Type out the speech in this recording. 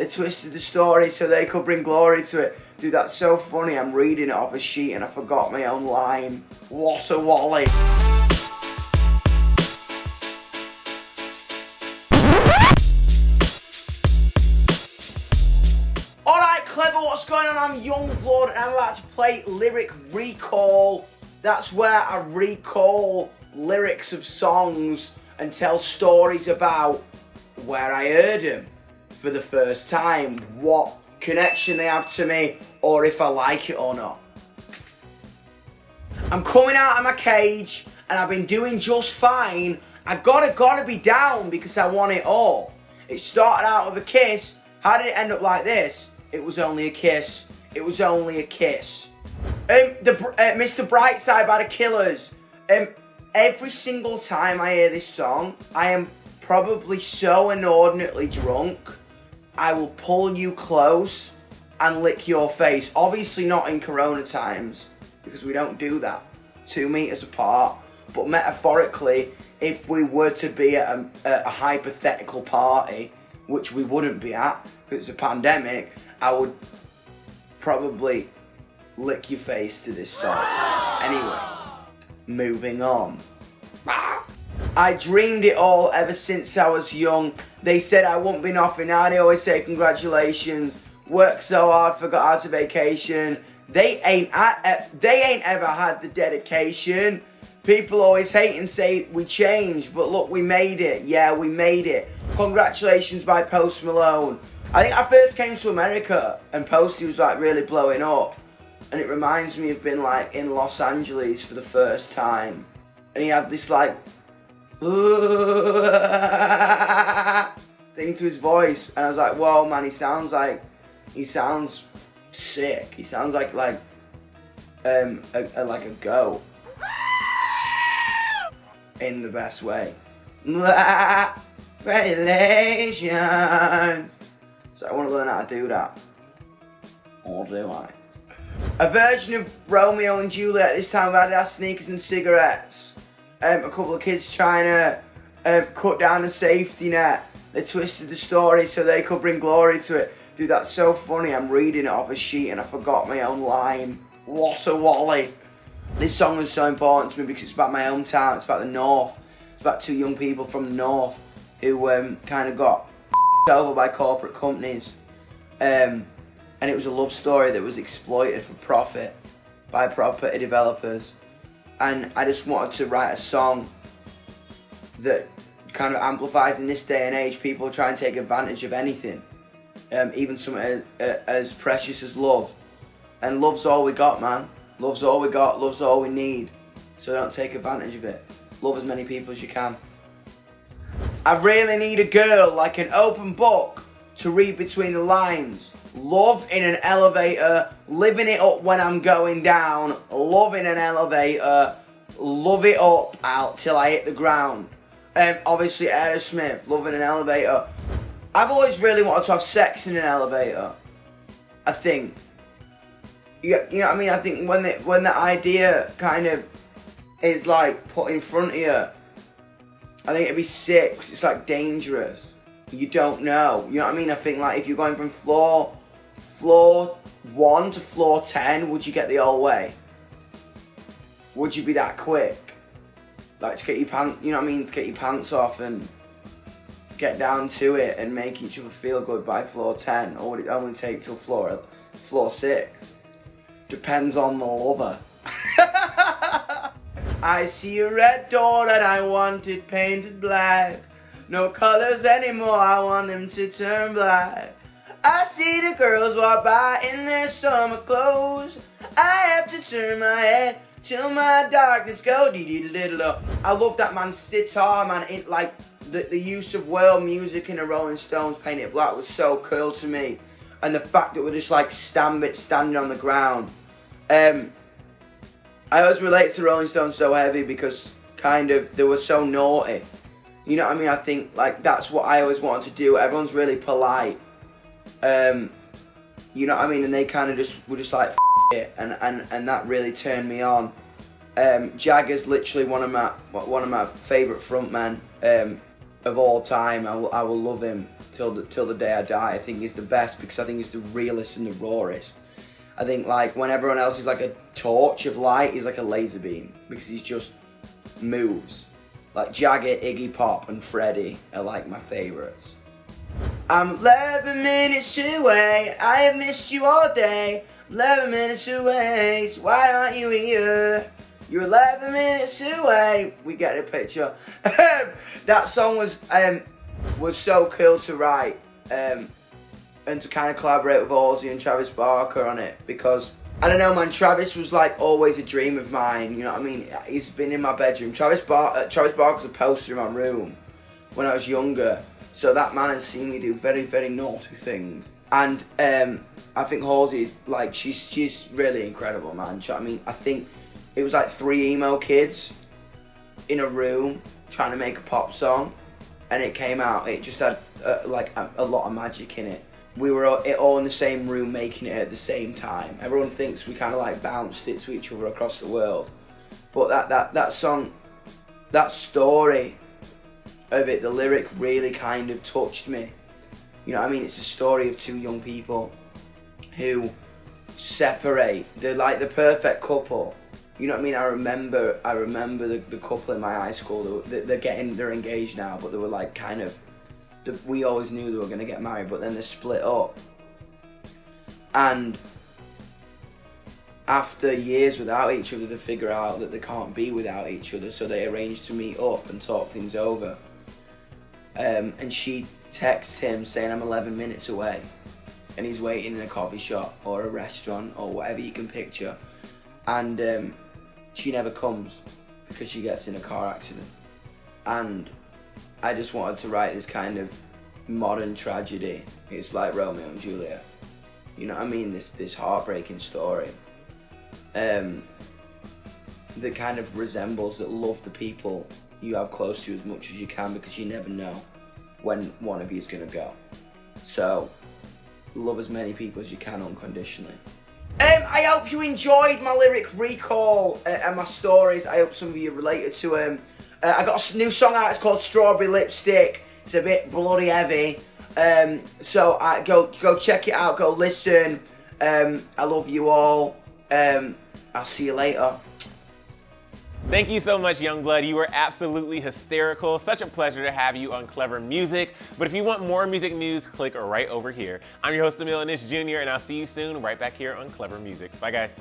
They twisted the story so they could bring glory to it. Dude, that's so funny. I'm reading it off a sheet and I forgot my own line. What a wally. Alright, Clevver, what's going on? I'm Yungblud and I'm about to play Lyric Recall. That's where I recall lyrics of songs and tell stories about where I heard them for the first time, what connection they have to me, or if I like it or not. I'm coming out of my cage and I've been doing just fine. I gotta be down because I want it all. It started out with a kiss. How did it end up like this? It was only a kiss. It was only a kiss. Mr. Brightside by the Killers. Every single time I hear this song, I am probably so inordinately drunk, I will pull you close and lick your face. Obviously not in Corona times, because we don't do that. 2 meters apart. But metaphorically, if we were to be at a hypothetical party, which we wouldn't be at, because it's a pandemic, I would probably lick your face to this song. Anyway, moving on. I dreamed it all ever since I was young. They said I wouldn't be nothing. Now they always say congratulations. Worked so hard, forgot how to vacation. They ain't ever had the dedication. People always hate and say we changed, but look, we made it. Yeah, we made it. Congratulations by Post Malone. I think I first came to America and Posty was like really blowing up. And it reminds me of being like in Los Angeles for the first time. And he had this like thing to his voice. And I was like, whoa man, he sounds sick. He sounds like a goat. In the best way. Congratulations. So I want to learn how to do that. Or do I? A version of Romeo and Juliet. This time I've had sneakers and cigarettes. A couple of kids trying to cut down the safety net. They twisted the story so they could bring glory to it. Dude, that's so funny. I'm reading it off a sheet and I forgot my own line. What a wally. This song was so important to me because it's about my hometown. It's about the north. It's about 2 young people from the north who kind of got over by corporate companies. And it was a love story that was exploited for profit by property developers. And I just wanted to write a song that kind of amplifies in this day and age. People try and take advantage of anything. Even something as precious as love. And love's all we got, man. Love's all we got, love's all we need. So don't take advantage of it. Love as many people as you can. I really need a girl like an open book to read between the lines. Love in an elevator, living it up when I'm going down. Love in an elevator, love it up out till I hit the ground. Obviously Aerosmith, love in an elevator. I've always really wanted to have sex in an elevator. I think. You know what I mean? I think when the idea kind of is like put in front of you, I think it'd be sick because it's like dangerous. You don't know. You know what I mean? I think like if you're going from floor 1 to floor 10, would you get the whole way? Would you be that quick? Like to get your pants, you know what I mean? To get your pants off and get down to it and make each other feel good by floor 10, or would it only take till floor 6? Depends on the lover. I see a red door and I want it painted black. No colors anymore, I want them to turn black. I see the girls walk by in their summer clothes. I have to turn my head till my darkness goes. I love that man's sitar, man. It, like the use of world music in the Rolling Stones Painted Black was so cool to me. And the fact that we're just like standing on the ground. I always relate to Rolling Stones so heavy because kind of they were so naughty. You know what I mean? I think like that's what I always wanted to do. Everyone's really polite. You know what I mean? And they kind of were just like it, and that really turned me on. Jagger's literally one of my favourite frontmen of all time. I will love him till the day I die. I think he's the best because I think he's the realest and the rawest. I think like when everyone else is like a torch of light, he's like a laser beam because he's just moves. Like Jagger, Iggy Pop, and Freddie are like my favourites. I'm 11 minutes away, I have missed you all day. 11 minutes away, so why aren't you here? You're 11 minutes away. We get the picture. That song was so cool to write and to kind of collaborate with Halsey and Travis Barker on it because, I don't know man, Travis was like always a dream of mine, you know what I mean? He's been in my bedroom. Travis Barker's a poster in my room when I was younger. So that man has seen me do very, very naughty things. And I think Halsey, like, she's really incredible, man. I mean, I think it was like 3 emo kids in a room trying to make a pop song. And it came out, it just had like a lot of magic in it. We were all in the same room making it at the same time. Everyone thinks we kind of like bounced it to each other across the world. But that song, that story of it, the lyric really kind of touched me. You know what I mean? It's a story of 2 young people who separate. They're like the perfect couple. You know what I mean? I remember the couple in my high school. They're engaged now, but they were like kind of. We always knew they were gonna get married, but then they split up. And after years without each other, they figure out that they can't be without each other, so they arrange to meet up and talk things over. And she texts him saying, I'm 11 minutes away. And he's waiting in a coffee shop or a restaurant or whatever you can picture. And she never comes because she gets in a car accident. And I just wanted to write this kind of modern tragedy. It's like Romeo and Juliet. You know what I mean? This heartbreaking story. That kind of resembles that love the people you have close to as much as you can because you never know when one of you is going to go. So, love as many people as you can unconditionally. I hope you enjoyed my lyric recall and my stories. I hope some of you related to them. I got a new song out, it's called Strawberry Lipstick. It's a bit bloody heavy. So go check it out, go listen. I love you all. I'll see you later. Thank you so much, Yungblud. You were absolutely hysterical. Such a pleasure to have you on Clevver Music. But if you want more music news, click right over here. I'm your host, Emile Ennis Jr., and I'll see you soon right back here on Clevver Music. Bye, guys.